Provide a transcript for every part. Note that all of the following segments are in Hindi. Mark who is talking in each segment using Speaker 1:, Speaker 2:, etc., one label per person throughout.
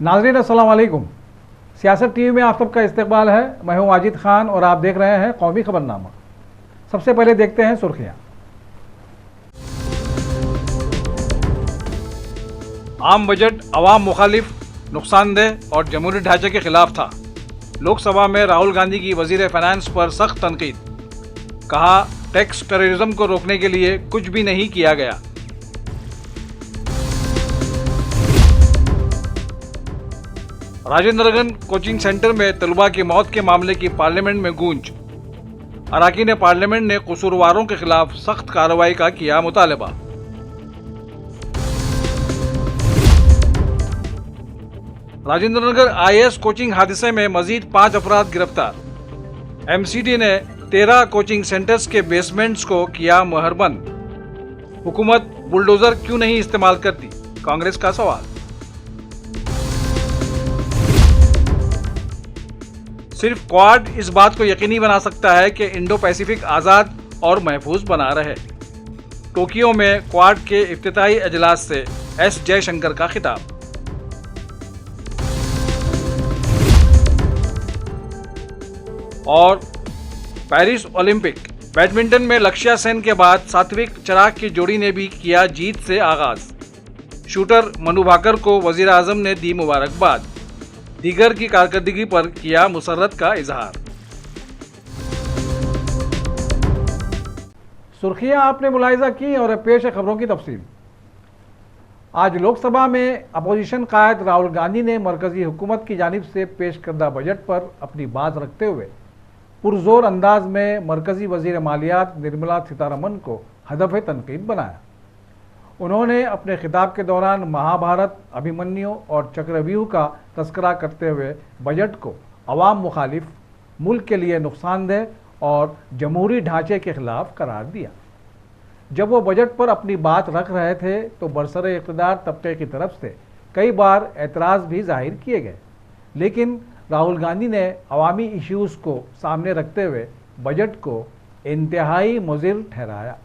Speaker 1: नाज़रीन अस्सलाम वालेकुम। सियासत टीवी में आप सबका इस्तकबाल है। मैं हूं वाजिद खान और आप देख रहे हैं कौमी खबरनामा। सबसे पहले देखते हैं सुर्खियां। आम बजट अवाम मुखालिफ, नुकसानदेह और जमहूरी ढांचे के खिलाफ था। लोकसभा में राहुल गांधी की वजीर फाइनेंस पर सख्त तनकीद। कहा, टैक्स टेररिज्म को रोकने के लिए कुछ भी नहीं किया गया। राजेंद्रगंज कोचिंग सेंटर में तलबा की मौत के मामले की पार्लियामेंट में गूंज। अरकान पार्लियामेंट ने कसूरवारों के खिलाफ सख्त कार्रवाई का किया मुतालबा। राजेंद्रनगर आईएएस कोचिंग हादसे में मजीद 5 अफराद गिरफ्तार। एमसीडी ने 13 कोचिंग सेंटर्स के बेसमेंट्स को किया मुहरबंद। हुकूमत बुलडोजर क्यों नहीं इस्तेमाल करती, कांग्रेस का सवाल। सिर्फ क्वाड इस बात को यकीनी बना सकता है कि इंडो पैसिफिक आज़ाद और महफूज बना रहे। टोक्यो में क्वाड के इफ्तिताही अजलास से एस जयशंकर का खिताब। और पेरिस ओलंपिक बैडमिंटन में लक्ष्या सेन के बाद सात्विक चिराग की जोड़ी ने भी किया जीत से आगाज। शूटर मनु भाकर को वजीर आजम ने दी मुबारकबाद। दीगर की कारकर्दगी पर किया मुसर्रत का इजहार। सुर्खियां आपने मुलाहिजा की और पेश है खबरों की तफसील। आज लोकसभा में अपोजिशन कायद राहुल गांधी ने मरकजी हुकूमत की जानिब से पेश करदा बजट पर अपनी बात रखते हुए पुरजोर अंदाज में मरकजी वजीर मालियात निर्मला सीतारमन को हदफ तनकीद बनाया। उन्होंने अपने खिताब के दौरान महाभारत, अभिमन्यु और चक्रव्यूह का तस्करा करते हुए बजट को अवाम मुखालिफ, मुल्क के लिए नुकसानदेह और जमहूरी ढांचे के खिलाफ करार दिया। जब वो बजट पर अपनी बात रख रहे थे तो बरसरे इक़्तिदार तबके की तरफ से कई बार एतराज़ भी जाहिर किए गए, लेकिन राहुल गांधी ने अवामी इश्यूज़ को सामने रखते हुए बजट को इंतहाई मुज़िर ठहराया।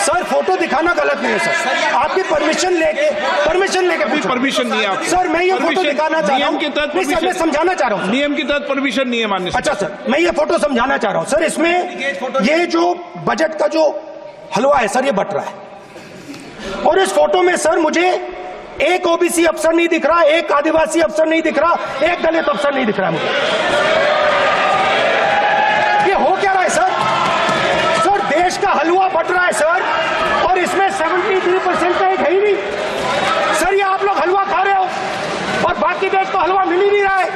Speaker 2: सर फोटो दिखाना गलत नहीं है सर। आपकी परमिशन लेके
Speaker 3: परमिशन नहीं है आपको।
Speaker 2: सर मैं ये फोटो दिखाना चाह रहा हूँ। मैं समझाना चाह रहा हूँ।
Speaker 3: नियम के तहत परमिशन नहीं है माननीय।
Speaker 2: अच्छा सर, मैं ये फोटो समझाना चाह रहा हूँ। सर इसमें ये जो बजट का जो हलवा है सर, ये बट रहा है। और इस फोटो में सर मुझे एक ओबीसी अफसर नहीं दिख रहा, एक आदिवासी अफसर नहीं दिख रहा, एक दलित अफसर नहीं दिख रहा है मुझे। हो क्या रहा है सर? सर देश का हलवा बट रहा है सर, और इसमें 73% का एक है ही नहीं। सर ये आप लोग हलवा खा रहे हो और बाकी देश को हलवा मिल ही नहीं रहा है।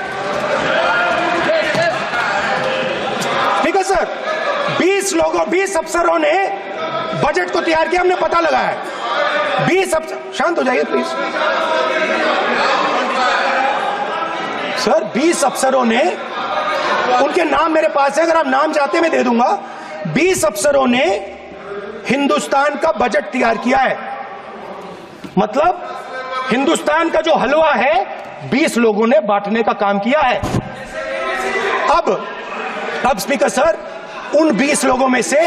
Speaker 2: ठीक है सर, 20 अफसरों ने बजट को तैयार किया, हमने पता लगाया है। 20 अफसर, शांत हो जाइए प्लीज सर। 20 अफसरों ने, उनके नाम मेरे पास है, अगर आप नाम चाहते मैं दे दूंगा। 20 अफसरों ने हिंदुस्तान का बजट तैयार किया है। मतलब हिंदुस्तान का जो हलवा है 20 लोगों ने बांटने का काम किया है। अब स्पीकर सर, उन 20 लोगों में से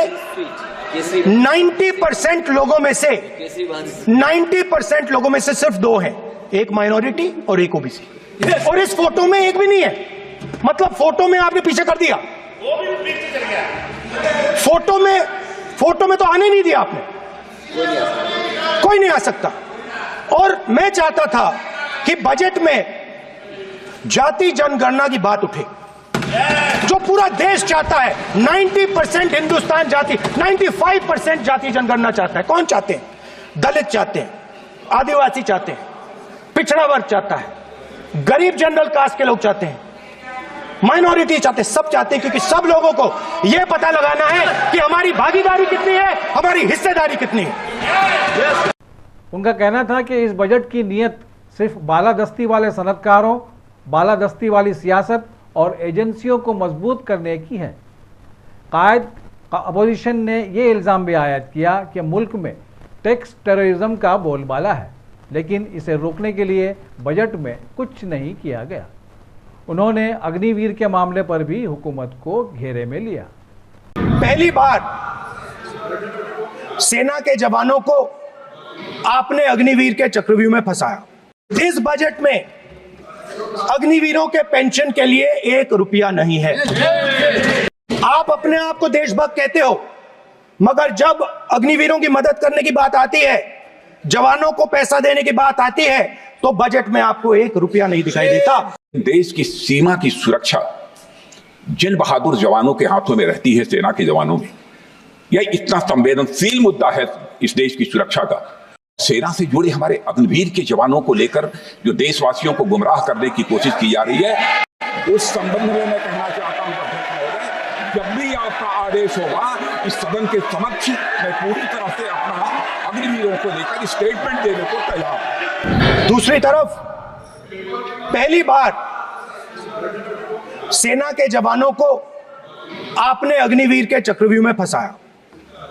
Speaker 2: 90% लोगों में से सिर्फ 2 हैं, एक माइनॉरिटी और एक ओबीसी। और इस फोटो में एक भी नहीं है। मतलब फोटो में आपने पीछे कर दिया, वो भी पीछे चल गया। फोटो में तो आने नहीं दिया आपने। कोई नहीं आ सकता। और मैं चाहता था कि बजट में जाति जनगणना की बात उठे, जो पूरा देश चाहता है। 90% हिंदुस्तान जाति, 95% जाति जनगणना चाहता है। कौन चाहते हैं? दलित चाहते हैं, आदिवासी चाहते हैं, पिछड़ा वर्ग चाहता है, गरीब जनरल कास्ट के लोग चाहते हैं, माइनॉरिटी चाहते हैं, सब चाहते हैं। क्योंकि सब लोगों को यह पता लगाना है कि हमारी भागीदारी कितनी है, हमारी हिस्सेदारी कितनी है।
Speaker 1: उनका कहना था कि इस बजट की नीयत सिर्फ बालादस्ती वाले सनतकारों, बालादस्ती वाली सियासत और एजेंसियों को मजबूत करने की है। कायद अपोजिशन ने यह इल्ज़ाम भी आयद किया कि मुल्क में टैक्स टेररिज्म का बोलबाला है, लेकिन इसे रोकने के लिए बजट में कुछ नहीं किया गया। उन्होंने अग्निवीर के मामले पर भी हुकूमत को घेरे में लिया।
Speaker 2: पहली बार सेना के जवानों को आपने अग्निवीर के चक्रव्यूह में फंसाया। इस बजट में अग्निवीरों के पेंशन के लिए 1 रुपया नहीं है। आप अपने आप को देशभक्त कहते हो, मगर जब अग्निवीरों की मदद करने की बात आती है, जवानों को पैसा देने की बात आती है, तो बजट में आपको 1 रुपया नहीं दिखाई देता।
Speaker 4: देश की सीमा की सुरक्षा जिन बहादुर जवानों के हाथों में रहती है, सेना के जवानों में, यह इतना संवेदनशील मुद्दा है इस देश की सुरक्षा का। सेना से जुड़े हमारे अग्निवीर के जवानों को लेकर जो देशवासियों को गुमराह करने की कोशिश की जा रही है, उस संबंध में मैं कहना चाहता हूं जब भी आपका आदेश होगा इस सदन के समक्ष मैं पूरी तरह से अपना अग्निवीरों को लेकर स्टेटमेंट देने को तैयार।
Speaker 2: दूसरी तरफ पहली बार सेना के जवानों को आपने अग्निवीर के चक्रव्यूह में फंसाया।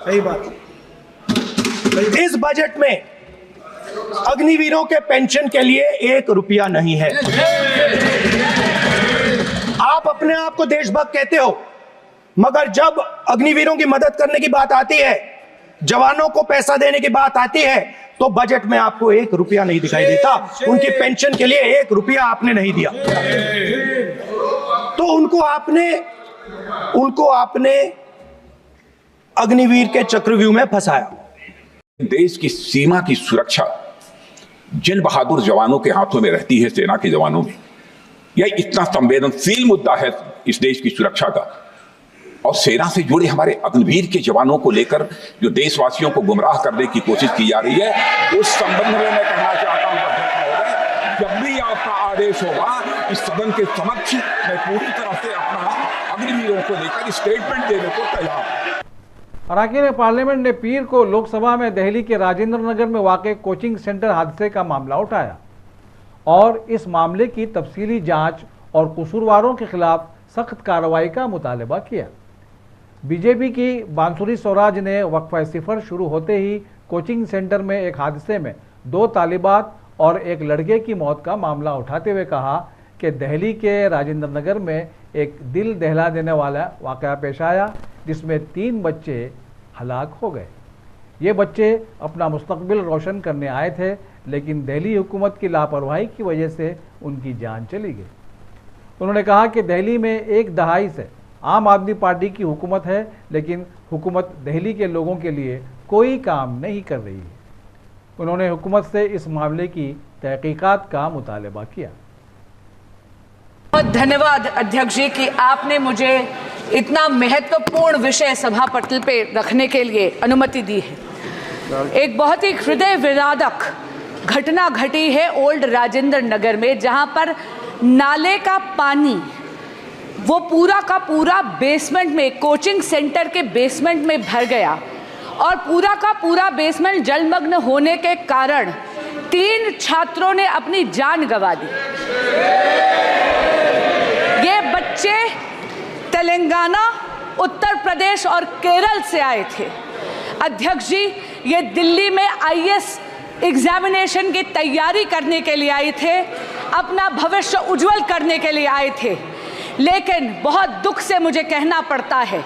Speaker 2: सही बात। इस बजट में अग्निवीरों के पेंशन के लिए 1 रुपया नहीं है। आप अपने आप को देशभक्त कहते हो, मगर जब अग्निवीरों की मदद करने की बात आती है, जवानों को पैसा देने की बात आती है, तो बजट में आपको 1 रुपया नहीं दिखाई देता। उनकी पेंशन के लिए 1 रुपया आपने नहीं दिया, तो उनको आपने अग्निवीर के चक्रव्यूह में फंसाया।
Speaker 4: देश की सीमा की सुरक्षा जिन बहादुर जवानों के हाथों में रहती है, सेना के जवानों में, यह इतना संवेदनशील मुद्दा है इस देश की सुरक्षा का। और सेना से जुड़े हमारे अग्निवीर के जवानों को लेकर जो देशवासियों को गुमराह करने की कोशिश की जा रही है, उस संबंध में मैं कहना चाहता हूं जब भी आपका आदेश होगा इस सदन के समक्ष मैं पूरी तरह से अपना अग्निवीरों को लेकर स्टेटमेंट देने को तैयार।
Speaker 1: अरकान पार्लियामेंट ने पीर को लोकसभा में दिल्ली के राजेंद्र नगर में वाक़ कोचिंग सेंटर हादसे का मामला उठाया और इस मामले की तफसीली जांच और कसूरवारों के खिलाफ सख्त कार्रवाई का मुतालबा किया। बीजेपी की बांसुरी स्वराज ने वक्फा सिफर शुरू होते ही कोचिंग सेंटर में एक हादसे में 2 तालिबात और एक लड़के की मौत का मामला उठाते हुए कहा कि दिल्ली के राजेंद्र नगर में एक दिल दहला देने वाला वाक़या पेश आया, जिसमें 3 बच्चे हलाक हो गए। ये बच्चे अपना मुस्तकबिल रोशन करने आए थे, लेकिन दिल्ली हुकूमत की लापरवाही की वजह से उनकी जान चली गई। उन्होंने कहा कि दिल्ली में 1 दहाई से आम आदमी पार्टी की हुकूमत है, लेकिन हुकूमत दिल्ली के लोगों के लिए कोई काम नहीं कर रही है। उन्होंने हुकूमत से इस मामले की तहकीकात का मुतालबा किया।
Speaker 5: बहुत धन्यवाद अध्यक्ष जी कि आपने मुझे इतना महत्वपूर्ण विषय सभा पटल पे रखने के लिए अनुमति दी है। एक बहुत ही हृदय विदारक घटना घटी है ओल्ड राजेंद्र नगर में, जहां पर नाले का पानी वो पूरा का पूरा बेसमेंट में, कोचिंग सेंटर के बेसमेंट में भर गया और पूरा का पूरा बेसमेंट जलमग्न होने के कारण 3 छात्रों ने अपनी जान गंवा दी। ये बच्चे तेलंगाना, उत्तर प्रदेश और केरल से आए थे। अध्यक्ष जी, ये दिल्ली में IAS एग्जामिनेशन की तैयारी करने के लिए आए थे, अपना भविष्य उज्जवल करने के लिए आए थे, लेकिन बहुत दुख से मुझे कहना पड़ता है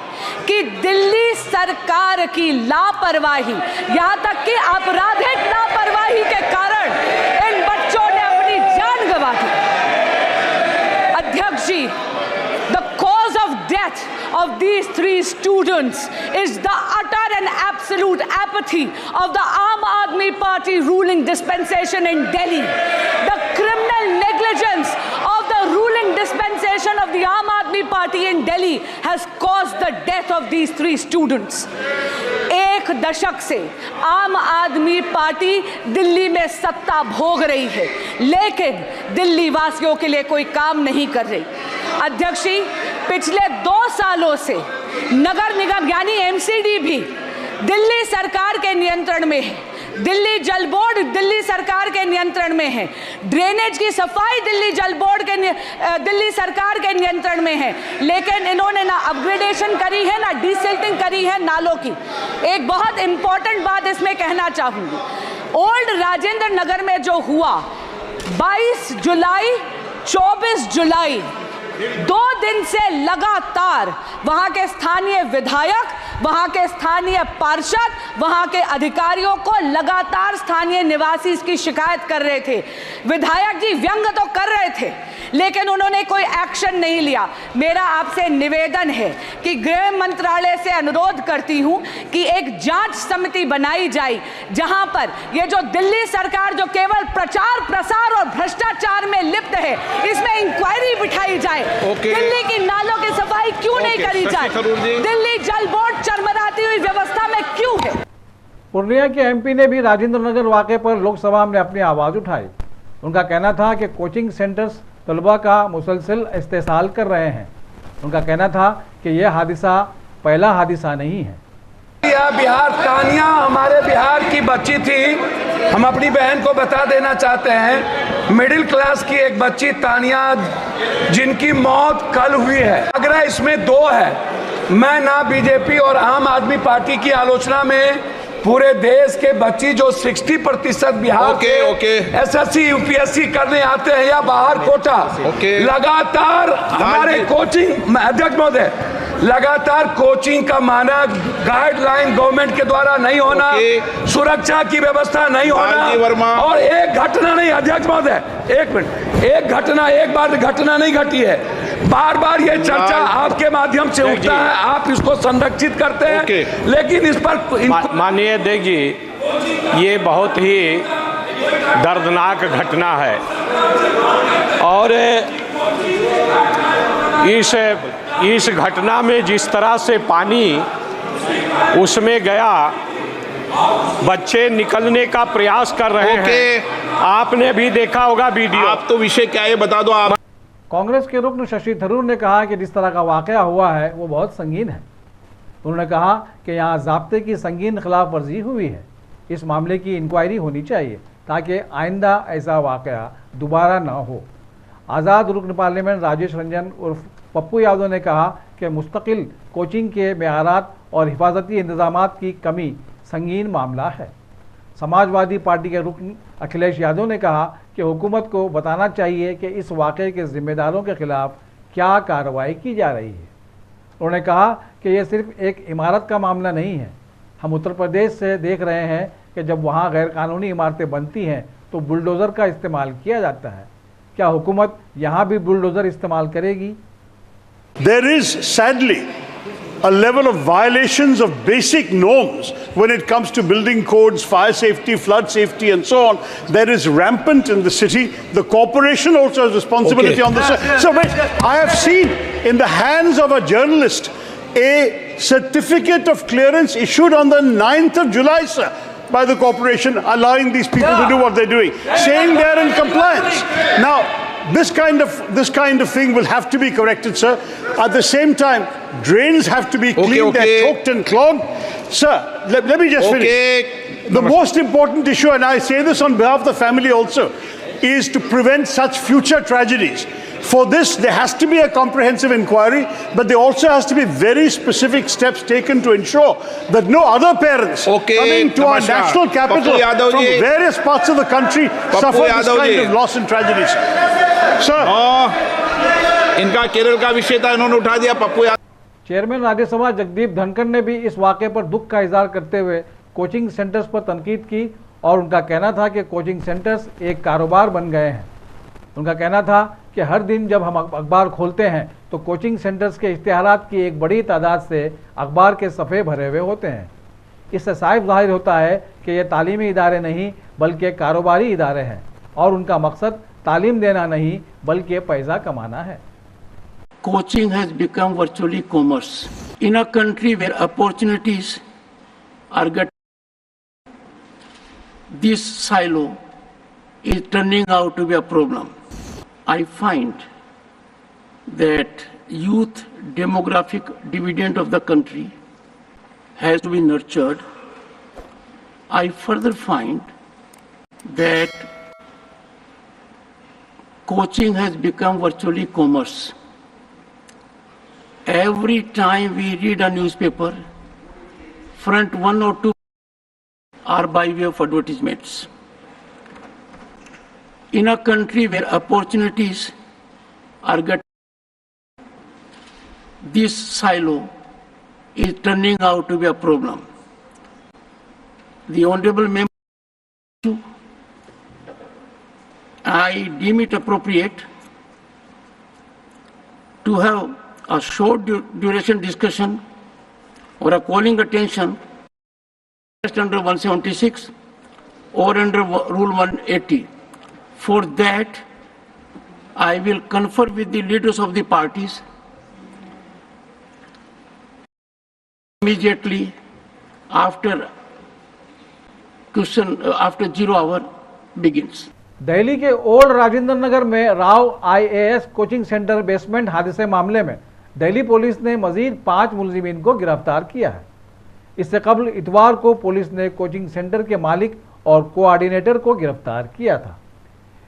Speaker 5: कि दिल्ली सरकार की लापरवाही, यहाँ तक कि आपराधिक लापरवाही के कारण इन बच्चों ने अपनी जान गंवा दी। अध्यक्ष जी, the cause of death of these 3 students is the utter and absolute apathy of the Aam Aadmi Party ruling dispensation in Delhi. The criminal negligence of the ruling dispensation of the Aam Aadmi Party in Delhi has caused the death of these 3 students. 1 दशक से आम आदमी पार्टी दिल्ली में सत्ता भोग रही है, लेकिन दिल्ली वासियों के लिए कोई काम नहीं कर रही। अध्यक्ष जी, पिछले 2 सालों से नगर निगम यानी MCD भी दिल्ली सरकार के नियंत्रण में है, दिल्ली जल बोर्ड दिल्ली सरकार के नियंत्रण में है, ड्रेनेज की सफाई दिल्ली जल बोर्ड के दिल्ली सरकार के नियंत्रण में है, लेकिन इन्होंने ना अपग्रेडेशन करी है, ना डीसिल्टिंग करी है नालों की। एक बहुत इंपॉर्टेंट बात इसमें कहना चाहूंगी, ओल्ड राजेंद्र नगर में जो हुआ 22 जुलाई 24 जुलाई 2 दिन से लगातार वहां के स्थानीय विधायक, वहां के स्थानीय पार्षद वहां के अधिकारियों को लगातार स्थानीय निवासी इसकी शिकायत कर रहे थे। विधायक जी व्यंग तो कर रहे थे, लेकिन उन्होंने कोई एक्शन नहीं लिया। मेरा आपसे निवेदन है कि गृह मंत्रालय से अनुरोध करती हूं कि एक जांच समिति बनाई जाए, जहां पर ये जो दिल्ली सरकार जो केवल प्रचार प्रसार और भ्रष्टाचार में लिप्त है, इसमें इंक्वायरी बिठाई जाए। दिल्ली की नालों की सफाई क्यों नहीं करी जाए? दिल्ली जल बोर्ड चरमराती हुई व्यवस्था में क्यों है?
Speaker 1: पूर्णिया के एमपी ने भी राजेंद्र नगर वाकये पर लोकसभा में अपनी आवाज उठाई। उनका कहना था कि कोचिंग सेंटर्स तलबा का मुसलसल इस्तेसाल कर रहे हैं। उनका कहना था कि यह हादिसा पहला हादिसा नहीं है।
Speaker 6: यह बिहार तानिया हमारे बिहार की बच्ची थी। हम अपनी बहन को बता देना चाहते हैं, मिडिल क्लास की एक बच्ची तानिया जिनकी मौत कल हुई है। आगरा इसमें दो है। मैं ना बीजेपी और आम आदमी पार्टी की आलोचना में पूरे देश के बच्ची जो 60% बिहार के एसएससी यूपीएससी करने आते हैं या बाहर कोटा, लगातार हमारे कोचिंग अध्यक्ष महोदय, लगातार कोचिंग का मानक गाइडलाइन गवर्नमेंट के द्वारा नहीं होना, सुरक्षा की व्यवस्था नहीं होना, और एक घटना नहीं अध्यक्ष महोदय, एक मिनट, एक बार घटना नहीं घटी है। बार बार ये चर्चा आपके माध्यम से उठता है, आप इसको संरक्षित करते हैं, लेकिन इस पर
Speaker 7: माननीय अध्यक्ष जी, ये बहुत ही दर्दनाक घटना है और इस घटना में जिस तरह से पानी उसमें गया, बच्चे निकलने का प्रयास कर रहे हैं। आपने भी देखा होगा वीडियो।
Speaker 3: आप तो विषय क्या है बता दो आप।
Speaker 1: कांग्रेस के रुकन शशि थरूर ने कहा कि जिस तरह का वाकया हुआ है वो बहुत संगीन है। उन्होंने कहा कि यहाँ ज़ाब्ते की संगीन खिलाफ वर्जी हुई है। इस मामले की इंक्वायरी होनी चाहिए ताकि आइंदा ऐसा वाकया दोबारा ना हो। आज़ाद रुकन पार्लियामेंट राजेश रंजन उर्फ पप्पू यादव ने कहा कि मुस्तकिल कोचिंग के मेयारात और हिफाजती इंतजामात की कमी संगीन मामला है। समाजवादी पार्टी के रुकन अखिलेश यादव ने कहा कि हुकूमत को बताना चाहिए कि इस वाक़े के जिम्मेदारों के खिलाफ क्या कार्रवाई की जा रही है। उन्होंने कहा कि यह सिर्फ एक इमारत का मामला नहीं है। हम उत्तर प्रदेश से देख रहे हैं कि जब वहाँ गैरकानूनी इमारतें बनती हैं तो बुलडोज़र का इस्तेमाल किया जाता है। क्या हुकूमत यहाँ भी बुलडोज़र इस्तेमाल करेगी?
Speaker 8: There is sadly a level of violations of basic norms when it comes to building codes, fire safety, flood safety and so on. That is rampant in the city. The corporation also has responsibility on this. So wait, I have seen in the hands of a journalist a certificate of clearance issued on the 9th of July, sir, by the corporation, allowing these people to do what they're doing, saying they're in compliance. Now, this kind of thing will have to be corrected, sir. At the same time, drains have to be cleaned. They're choked and clogged. Sir, let me just finish. The most important issue, and I say this on behalf of the family also, is to prevent such future tragedies. For this, there has to be a comprehensive inquiry, but there also has to be very specific steps taken to ensure that no other parents coming to our national capital from various parts of the country suffer this kind of loss and tragedies. Sir,
Speaker 3: इनका केरल का विषय था, इन्होंने उठा दिया। पप्पू यादव
Speaker 1: चेयरमैन राज्यसभा जगदीप धनखड़ ने भी इस वाक़े पर दुख का इजहार करते हुए कोचिंग सेंटर्स पर तनकीद की और उनका कहना था कि कोचिंग सेंटर्स एक कारोबार बन गए हैं। उनका कहना था कि हर दिन जब हम अखबार खोलते हैं तो कोचिंग सेंटर्स के इश्तिहारात की एक बड़ी तादाद से अखबार के सफ़े भरे हुए होते हैं। इससे साफ जाहिर होता है कि ये तालीमी इदारे नहीं बल्कि कारोबारी इदारे हैं और उनका मकसद तालीम देना नहीं बल्कि पैसा कमाना है।
Speaker 9: Coaching has become virtually commerce. In a country where opportunities are getting, this silo is turning out to be a problem. I find that youth demographic dividend of the country has to be nurtured. I further find that coaching has become virtually commerce. Every time we read a newspaper, front 1 or 2 are by way of advertisements. In a country where opportunities are getting, this silo is turning out to be a problem. the honorable member, I deem it appropriate to have a short duration discussion or a calling attention under 176 or under Rule 180. For that, I will confer with the leaders of the parties immediately after after 0 hour begins.
Speaker 1: Delhi के ओल्ड राजेंद्र नगर में Rao IAS coaching centre basement हादसे मामले में दिल्ली पुलिस ने मजीद 5 मुलजिमीन को गिरफ्तार किया है। इससे कबल इतवार को पुलिस ने कोचिंग सेंटर के मालिक और कोऑर्डिनेटर को गिरफ्तार किया था।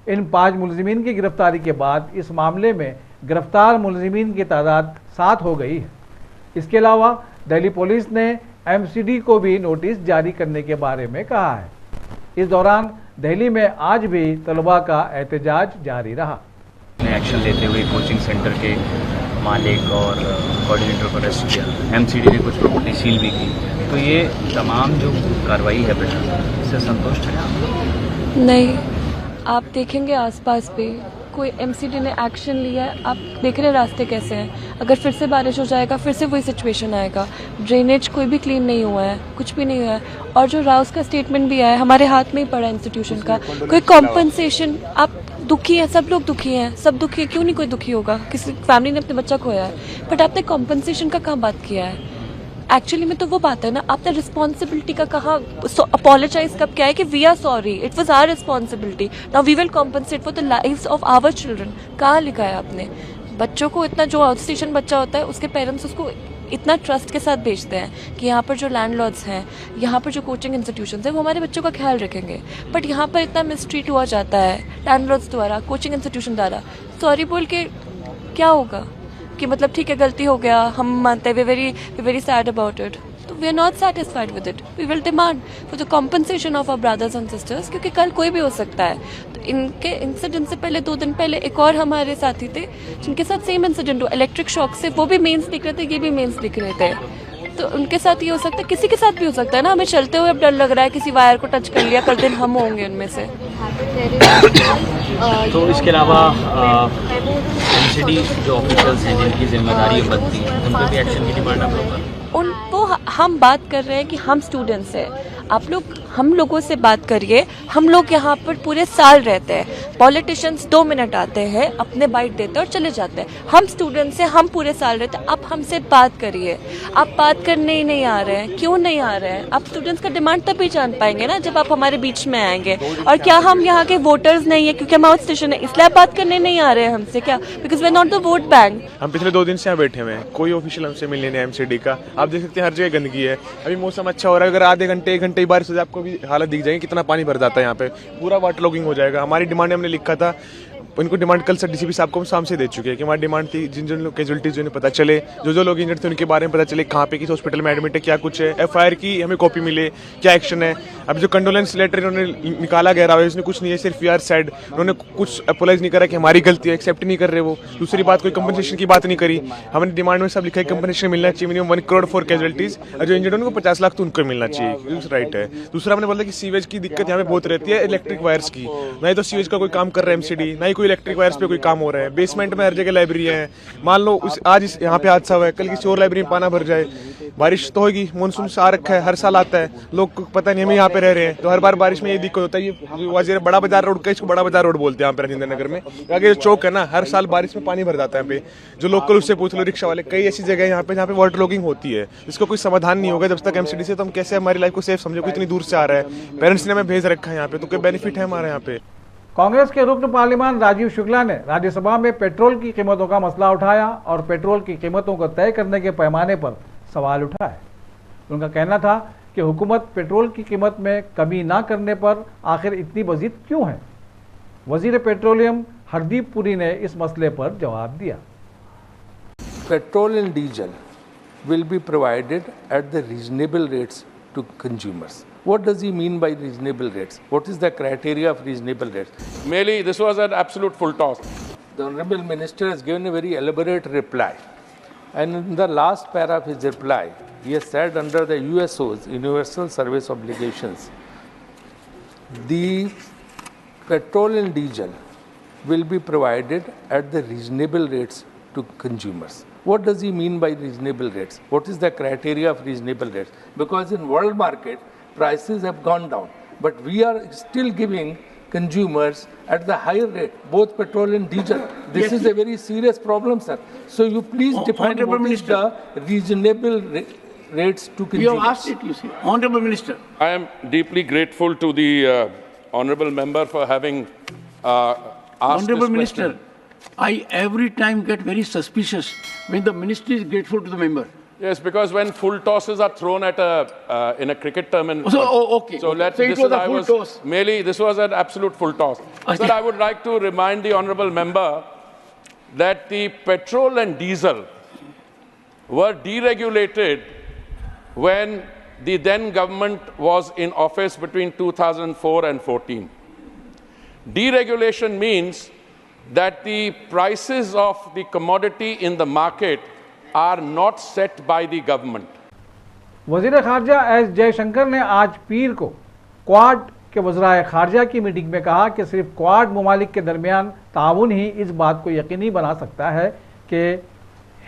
Speaker 1: इन 5 मुलजिमीन की गिरफ्तारी के बाद इस मामले में गिरफ्तार मुलजिमीन की तादाद 7 हो गई है। इसके अलावा दिल्ली पुलिस ने MCD को भी नोटिस जारी करने के बारे में कहा है। इस दौरान दिल्ली में आज भी तलबा का एहतजाज जारी रहा।
Speaker 10: एक्शन लेते हुए कोचिंग सेंटर के मालिक और कोऑर्डिनेटर को अरेस्ट किया, MCD ने कुछ प्रॉपर्टी सील भी की। तो ये तमाम जो कार्रवाई है बेटा, इससे संतुष्ट है आप?
Speaker 11: नहीं, आप देखेंगे आसपास पे कोई MCD ने एक्शन लिया है। आप देख रहे रास्ते कैसे हैं, अगर फिर से बारिश हो जाएगा फिर से वही सिचुएशन आएगा। ड्रेनेज कोई भी क्लीन नहीं हुआ है, कुछ भी नहीं हुआ है। और जो राउस का स्टेटमेंट भी आया है, हमारे हाथ में ही पड़ा इंस्टीट्यूशन का कोई कॉम्पनसेशन। आप दुखी हैं, सब लोग दुखी हैं, सब दुखी है, क्यों नहीं कोई दुखी होगा? किसी फैमिली ने अपने बच्चा खोया है, बट आपने कॉम्पनसेशन का कहाँ बात किया है? एक्चुअली में तो वो बात है ना, आपने रिस्पॉन्सिबिलिटी का कहा अपोलोजाइज कब किया है कि we are sorry, it was our responsibility, now we will compensate for the lives of our children. कहाँ लिखा है आपने? बच्चों को इतना, जो आउट स्टेशन बच्चा होता है उसके पेरेंट्स उसको इतना ट्रस्ट के साथ भेजते हैं कि यहाँ पर जो लैंडलॉर्ड्स हैं, यहाँ पर जो कोचिंग इंस्टीट्यूशंस हैं, वो हमारे बच्चों का ख्याल रखेंगे। बट यहाँ पर इतना मिसट्रीट हुआ जाता है लैंडलॉर्ड्स द्वारा, कोचिंग इंस्टीट्यूशन द्वारा। सॉरी बोल के क्या होगा कि मतलब ठीक है गलती हो गया, हम मानते हैं, we very sad about it. तो we are not satisfied with it, we will demand for the compensation of our brothers and sisters, क्योंकि कल कोई भी हो सकता है। तो इनके इंसिडेंट से पहले 2 दिन पहले एक और हमारे साथी थे जिनके साथ सेम इंसिडेंट हुआ, इलेक्ट्रिक शॉक से। वो भी मेंस लिख रहे थे, ये भी मेंस लिख रहे थे। तो उनके साथ ये हो सकता है, किसी के साथ भी हो सकता है ना। हमें चलते हुए अब डर लग रहा है किसी वायर को टच कर लिया, कल दिन हम होंगे उनमें से।
Speaker 10: तो इसके अलावा MCD जो ऑफिसर्स हैं जिनकी जिम्मेदारी बनती है, उन पर भी एक्शन की डिमांड आप लोग?
Speaker 11: उनको हम बात कर रहे हैं कि हम स्टूडेंट्स हैं, आप लोग हम लोगों से बात करिए। हम लोग यहाँ पर पूरे साल रहते हैं, पॉलिटिशियंस 2 मिनट आते हैं, अपने बाइट देते हैं और चले जाते हैं। हम स्टूडेंट्स हैं, हम पूरे साल रहते हैं। आप हमसे बात करिए। आप बात करने ही नहीं आ रहे हैं, क्यों नहीं आ रहे हैं? आप स्टूडेंट्स का डिमांड तभी जान पाएंगे ना जब आप हमारे बीच में आएंगे। और क्या हम यहाँ के वोटर्स नहीं है क्योंकि हम आउट स्टेशन है इसलिए आप बात करने नहीं आ रहे हैं हमसे क्या? Because we are not the vote bank.
Speaker 12: हम पिछले 2 दिन से यहाँ बैठे हुए हैं, कोई ऑफिशियल हमसे मिलने नहीं MCD का। आप देख सकते हैं हर जगह गंदगी है। अभी मौसम अच्छा हो रहा है, अगर आधे घंटे 1 घंटे की बारिश हो जाए आपको भी हालत दिख जाएगी, कितना पानी भर जाता है यहाँ पे, पूरा वाटर लॉगिंग हो जाएगा। हमारी डिमांड हमने लिखा था, उनको डिमांड कल सर DCP साहब को हम शाम से दे चुके हैं कि हमारी डिमांड थी जिन जिन लोग कैजुअलिटीज जो पता चले, जो लोग इंजर्ड थे उनके बारे में पता चले, कहाँ पे किस हॉस्पिटल में एडमिट है, क्या कुछ है, FIR की हमें कॉपी मिले, क्या एक्शन है। अभी जो कंडोलेंस लेटर इन्होंने निकाला गया है उसमें कुछ नहीं है, सिर्फ यार सैड, उन्होंने कुछ अपोलाइज नहीं करा कि हमारी गलती है, एक्सेप्ट नहीं कर रहे वो। दूसरी बात, कोई कंपनसेशन की बात नहीं करी। हमने डिमांड में सब लिखा है कंपनसेशन मिलना चाहिए, मिनिमम 1 करोड़ फॉर कैजुअलिटीज, और जो इंजर्ड उनको 50 लाख तो उनको मिलना चाहिए, राइट है। दूसरा हमने बोला कि सीवेज की दिक्कत यहाँ पे बहुत रहती है, इलेक्ट्रिक वायर्स की, ना ही तो सीवेज का कोई काम कर रहा है MCD, ना ही कोई इलेक्ट्रिक वायर्स पे कोई काम हो रहा है। बेसमेंट में हर जगह लाइब्रेरी है, मान लो आज यहाँ पे हादसा हुआ है, कल किसी और लाइब्रेरी में पाना भर जाए। बारिश तो होगी, मानसून से आ रखा है, हर साल आता है, लोग को पता नहीं, हम यहाँ पे रह रहे हैं तो हर बार बारिश में ये दिक्कत होता है। ये वजीर बड़ा बाजार रोड का, इसको बड़ा बाजार रोड बोलते हैं यहाँ पे राजेंद्र नगर में, आगे जो चौक है ना, हर साल बारिश में पानी भर जाता है यहाँ पे। जो लोकल उससे पूछ लो, रिक्शा वाले, कई ऐसी जगह यहाँ पे जहाँ पे वाटर लॉगिंग होती है, इसका कोई समाधान नहीं होगा जब तक MCD से। तो हम कैसे हमारी लाइफ को सेफ समझे, कोई इतनी दूर से आ रहा है, पेरेंट्स ने हमें भेज रखा है यहाँ पे, तो कोई बेनिफिट है हमारे यहाँ पे।
Speaker 1: कांग्रेस के रुकन पार्लियामान राजीव शुक्ला ने राज्यसभा में पेट्रोल की कीमतों का मसला उठाया और पेट्रोल की कीमतों को तय करने के पैमाने पर सवाल उठाए। उनका कहना था कि हुकूमत पेट्रोल की कीमत में कमी ना करने पर आखिर इतनी वजीद क्यों है। वजीर पेट्रोलियम हरदीप पुरी ने इस मसले पर जवाब दिया।
Speaker 13: Petrol and diesel will be provided at the reasonable rates to consumers. What does he mean by reasonable rates? What is the criteria of reasonable rates?
Speaker 14: Merely, this was an absolute full toss.
Speaker 13: The Honorable Minister has given a very elaborate reply. And in the last para of his reply, he has said under the USOs, Universal Service Obligations, the petrol and diesel will be provided at the reasonable rates to consumers. What does he mean by reasonable rates? What is the criteria of reasonable rates? Because in world market, prices have gone down, but we are still giving consumers at the higher rate, both petrol and diesel. This is a very serious problem, sir. So you please define what is the reasonable rates to consumers.
Speaker 9: You have asked it, you see. Honorable Minister.
Speaker 14: I am deeply grateful to the honorable member for having asked
Speaker 9: Honorable
Speaker 14: this
Speaker 9: Minister,
Speaker 14: question.
Speaker 9: I every time get very suspicious when the minister is grateful to the member.
Speaker 14: Yes, because when full tosses are thrown at in a cricket tournament.
Speaker 9: Okay.
Speaker 14: So
Speaker 9: So it was a full toss.
Speaker 14: This was an absolute full toss. Sir, I would like to remind the honorable member that the petrol and diesel were deregulated when the then government was in office between 2004 and 14. Deregulation means that the prices of the commodity in the market are not set by the government.
Speaker 1: वज़ीर ख़ारजा एस जयशंकर ने आज पीर को क्वाड के वज़राए ख़ारजा की मीटिंग में कहा कि सिर्फ क्वाड ममालिक के दरमियान ताउन ही इस बात को यकीनी बना सकता है कि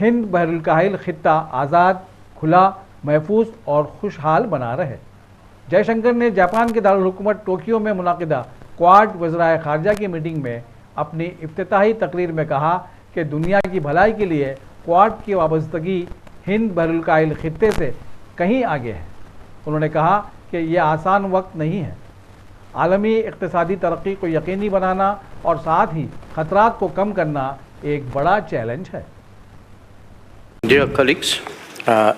Speaker 1: हिंद बहरुल काहिल ख़ित्ता आज़ाद, खुला, महफूज और खुशहाल बना रहे। जयशंकर ने जापान के दारुल हुकूमत टोक्यो में मुनाकिदा क्वाड वज़राए ख़ारजा की मीटिंग में अपनी इफ्तिताही तकरीर में कहा कि दुनिया की भलाई के लिए क्वाड की वाबस्तगी हिंद बहरुल काहिल ख़ित्ते से कहीं आगे है। उन्होंने कहा कि यह आसान वक्त नहीं है। आलमी इक़्तिसादी तरक्की को यकीनी बनाना और साथ ही ख़तरात को कम करना एक बड़ा चैलेंज है।
Speaker 15: Dear colleagues,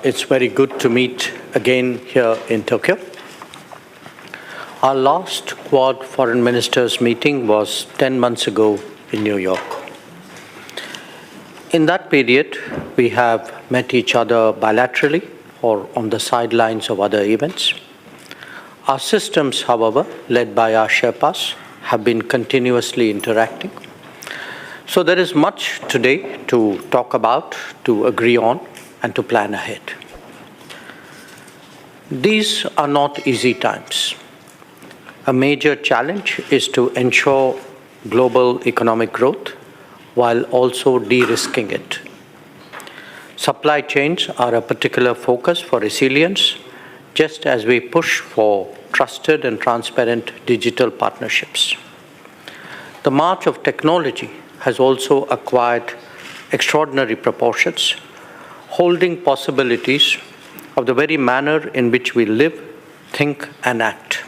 Speaker 15: it's very good to meet again here in Tokyo. Our last Quad Foreign Ministers meeting was 10 months ago in New York. In that period, we have met each other bilaterally or on the sidelines of other events. Our systems, however, led by our Sherpas, have been continuously interacting. So there is much today to talk about, to agree on, and to plan ahead. These are not easy times. A major challenge is to ensure global economic growth while also de-risking it. Supply chains are a particular focus for resilience, just as we push for trusted and transparent digital partnerships. The march of technology has also acquired extraordinary proportions, holding possibilities of the very manner in which we live, think, and act.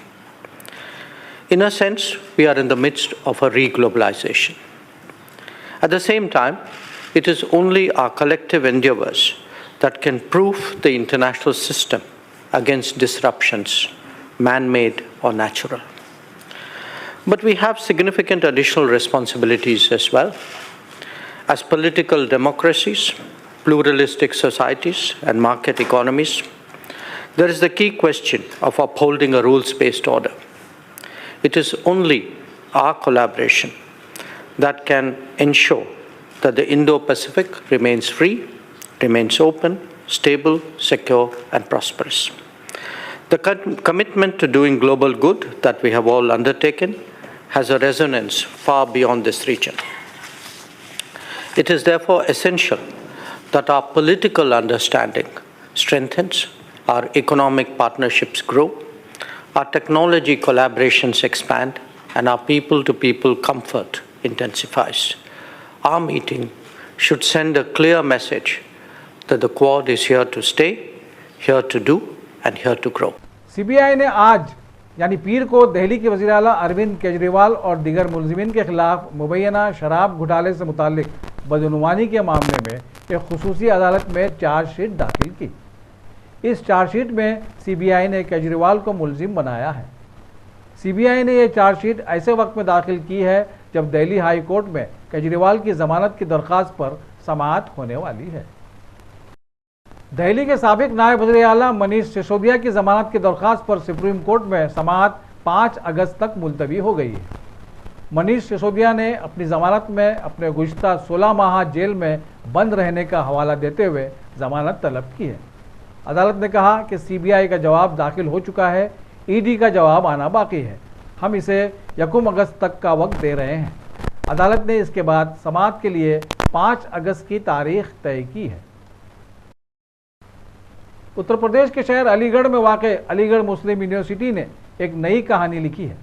Speaker 15: In a sense, we are in the midst of a re-globalization. At the same time, it is only our collective endeavors that can proof the international system against disruptions, man-made or natural. But we have significant additional responsibilities as well. As political democracies, pluralistic societies, and market economies, there is the key question of upholding a rules-based order. It is only our collaboration that can ensure that the Indo-Pacific remains free, remains open, stable, secure, and prosperous. The commitment to doing global good that we have all undertaken has a resonance far beyond this region. It is therefore essential that our political understanding strengthens, our economic partnerships grow, our technology collaborations expand, and our people-to-people comfort intensifies. Our meeting should send a clear message that the Quad is here to stay, here to do, and here to grow.
Speaker 1: CBI ने आज यानी पीर को दिल्ली के वज़ीर आला अरविंद केजरीवाल और दीगर मुलजिमीन के खिलाफ मुबैना शराब घोटाले से मुताल्लिक बदनुमानी के मामले में एक खुसूसी अदालत में चार्जशीट दाखिल की। इस चार्जशीट में CBI ने केजरीवाल को मुलजिम बनाया है। CBI ने यह चार्जशीट ऐसे वक्त में दाखिल की है जब दिल्ली हाई कोर्ट में केजरीवाल की जमानत की दरख्वास्त पर समाअत होने वाली है। दिल्ली के साबिक नायब वज़ीर आला मनीष सिसोदिया की जमानत की दरख्वास्त पर सुप्रीम कोर्ट में समाअत 5 अगस्त तक मुलतवी हो गई है। मनीष सिसोदिया ने अपनी जमानत में अपने गुज़िश्ता 16 माह जेल में बंद रहने का हवाला देते हुए जमानत तलब की है। अदालत ने कहा कि सीबीआई का जवाब दाखिल हो चुका है, ईडी का जवाब आना बाकी है। हम इसे 1 अगस्त तक का वक्त दे रहे हैं। अदालत ने इसके बाद समाअत के लिए 5 अगस्त की तारीख तय की है। उत्तर प्रदेश के शहर अलीगढ़ में वाक़ अलीगढ़ मुस्लिम यूनिवर्सिटी ने एक नई कहानी लिखी है।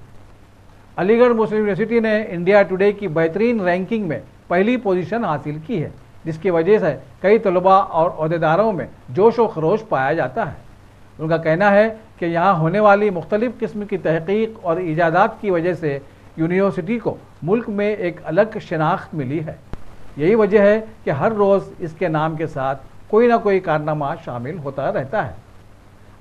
Speaker 1: अलीगढ़ मुस्लिम यूनिवर्सिटी ने इंडिया टुडे की बेहतरीन रैंकिंग में पहली पोजीशन हासिल की है, जिसकी वजह से कई तलबा और अहदेदारों में जोश व खरोश पाया जाता है। उनका कहना है कि यहाँ होने वाली मुख्तलिफ़ किस्म की तहक़ीक़ और ईजादात की वजह से यूनिवर्सिटी को मुल्क में एक अलग शनाख्त मिली है। यही वजह है कि हर रोज़ इसके नाम के साथ कोई ना कोई कारनामा शामिल होता रहता है।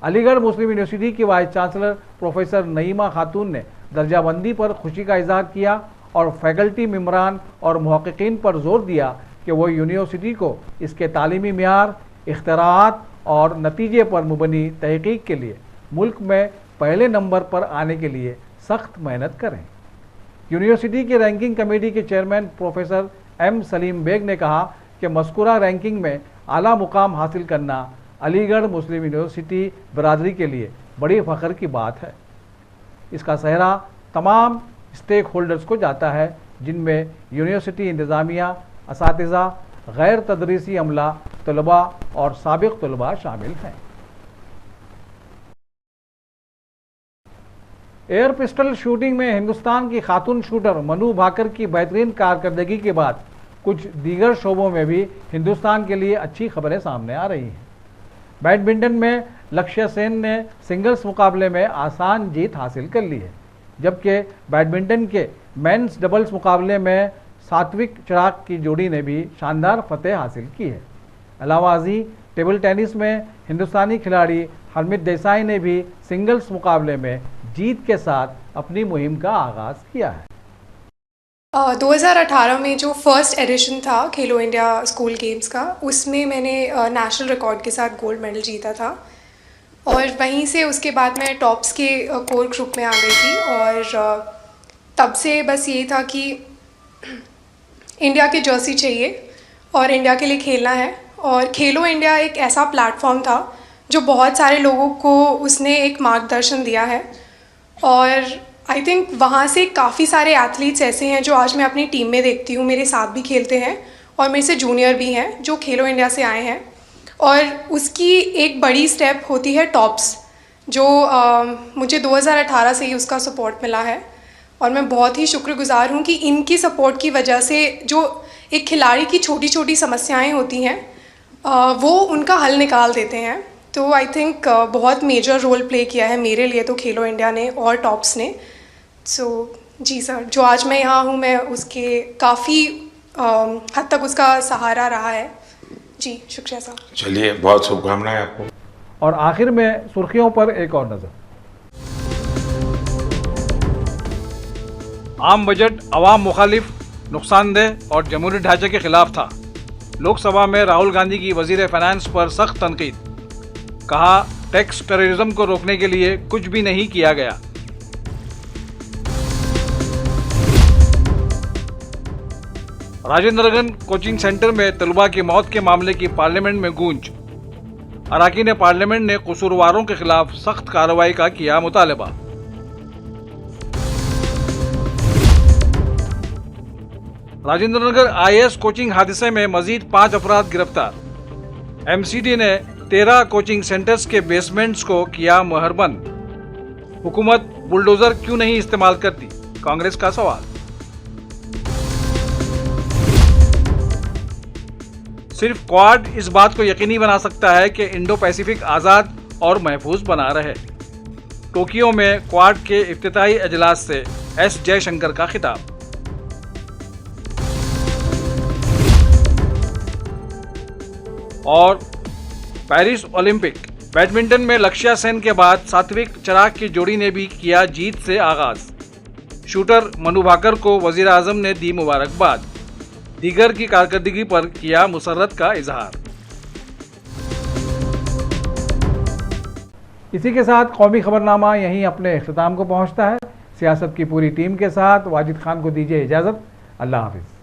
Speaker 1: अलीगढ़ मुस्लिम यूनिवर्सिटी की वाइस चांसलर प्रोफेसर नईमा खातून ने दर्जाबंदी पर खुशी का इजहार किया और फैकल्टी मेम्बरान और मुहक्किकीन पर जोर दिया कि वो यूनिवर्सिटी को इसके तालीमी मियार, इख्तिराआत और नतीजे पर मुबनी तहक़ीक़ के लिए मुल्क में पहले नंबर पर आने के लिए सख्त मेहनत करें। यूनिवर्सिटी की रैंकिंग कमेटी के chairman professor M Salim Baig ने कहा कि मज़कूरा रैंकिंग में आला मुकाम हासिल करना अलीगढ़ मुस्लिम यूनिवर्सिटी बरादरी के लिए बड़ी फ़ख्र की बात है। इसका सेहरा तमाम स्टेक होल्डर्स को जाता है, जिनमें यूनिवर्सिटी इंतज़ामिया, असातिज़ा, गैर तदरीसी अमला, तलबा और साबिक़ तलबा शामिल हैं। एयर पिस्टल शूटिंग में हिंदुस्तान की खातून शूटर मनु भाकर की बेहतरीन कारकर्दगी के बाद कुछ दीगर शोबों में भी हिंदुस्तान के लिए अच्छी खबरें सामने आ रही हैं। बैडमिंटन में लक्ष्य सेन ने सिंगल्स मुकाबले में आसान जीत हासिल कर ली है, जबकि बैडमिंटन के मेंस डबल्स मुकाबले में सात्विक चिराग की जोड़ी ने भी शानदार फतेह हासिल की है। अलावाजी टेबल टेनिस में हिंदुस्तानी खिलाड़ी हरमित देसाई ने भी सिंगल्स मुकाबले में जीत के साथ अपनी मुहिम का आगाज़ किया है।
Speaker 16: 2018 में जो फर्स्ट एडिशन था खेलो इंडिया स्कूल गेम्स का, उसमें मैंने नेशनल रिकॉर्ड के साथ गोल्ड मेडल जीता था और वहीं से उसके बाद मैं टॉप्स के कोर ग्रुप में आ गई थी और तब से बस ये था कि इंडिया की जर्सी चाहिए और इंडिया के लिए खेलना है। और खेलो इंडिया एक ऐसा प्लेटफॉर्म था जो बहुत सारे लोगों को उसने एक मार्गदर्शन दिया है और आई थिंक वहाँ से काफ़ी सारे एथलीट्स ऐसे हैं जो आज मैं अपनी टीम में देखती हूँ, मेरे साथ भी खेलते हैं और मेरे से जूनियर भी हैं जो खेलो इंडिया से आए हैं। और उसकी एक बड़ी स्टेप होती है टॉप्स, जो मुझे 2018 से ही उसका सपोर्ट मिला है और मैं बहुत ही शुक्रगुजार हूँ कि इनकी सपोर्ट की वजह से जो एक खिलाड़ी की छोटी छोटी समस्याएं होती हैं वो उनका हल निकाल देते हैं। तो आई थिंक बहुत मेजर रोल प्ले किया है मेरे लिए तो खेलो इंडिया ने और टॉप्स ने। सो जी सर, जो आज मैं यहाँ हूँ मैं उसके काफ़ी हद तक उसका सहारा रहा है। जी शुक्रिया सर।
Speaker 17: चलिए, बहुत शुभकामनाएं आपको।
Speaker 1: और आखिर में सुर्खियों पर एक और नज़र। आम बजट अवाम मुखालिफ, नुकसानदेह और जमहूरी ढांचे के खिलाफ था। लोकसभा में राहुल गांधी की वजीर फाइनेंस पर सख्त तनकीद। कहा, टैक्स टेररिज्म को रोकने के लिए कुछ भी नहीं किया गया। राजेंद्रगंज कोचिंग सेंटर में तलबा की मौत के मामले की पार्लियामेंट में गूंज। अरकान पार्लियामेंट ने कसूरवारों के खिलाफ सख्त कार्रवाई का किया मुतालबा। राजेंद्रनगर आईएएस कोचिंग हादसे में मजीद 5 अफराद गिरफ्तार। एमसीडी ने 13 कोचिंग सेंटर्स के बेसमेंट्स को किया मुहरबंद। हुकूमत बुलडोजर क्यों नहीं इस्तेमाल करती, कांग्रेस का सवाल। सिर्फ क्वाड इस बात को यकीनी बना सकता है कि इंडो पैसिफिक आज़ाद और महफूज बना रहे। टोक्यो में क्वाड के इफ्तिताही अजलास से एस जयशंकर का खिताब। और पेरिस ओलंपिक बैडमिंटन में लक्ष्य सेन के बाद सात्विक चिराग की जोड़ी ने भी किया जीत से आगाज। शूटर मनु भाकर को वजीर आजम ने दी मुबारकबाद। दीगर की कारकर्दगी पर किया मुसर्रत का इजहार। इसी के साथ कौमी खबरनामा यहीं अपने इख्तिताम को पहुंचता है। सियासत की पूरी टीम के साथ वाजिद खान को दीजिए इजाज़त। अल्लाह हाफिज़।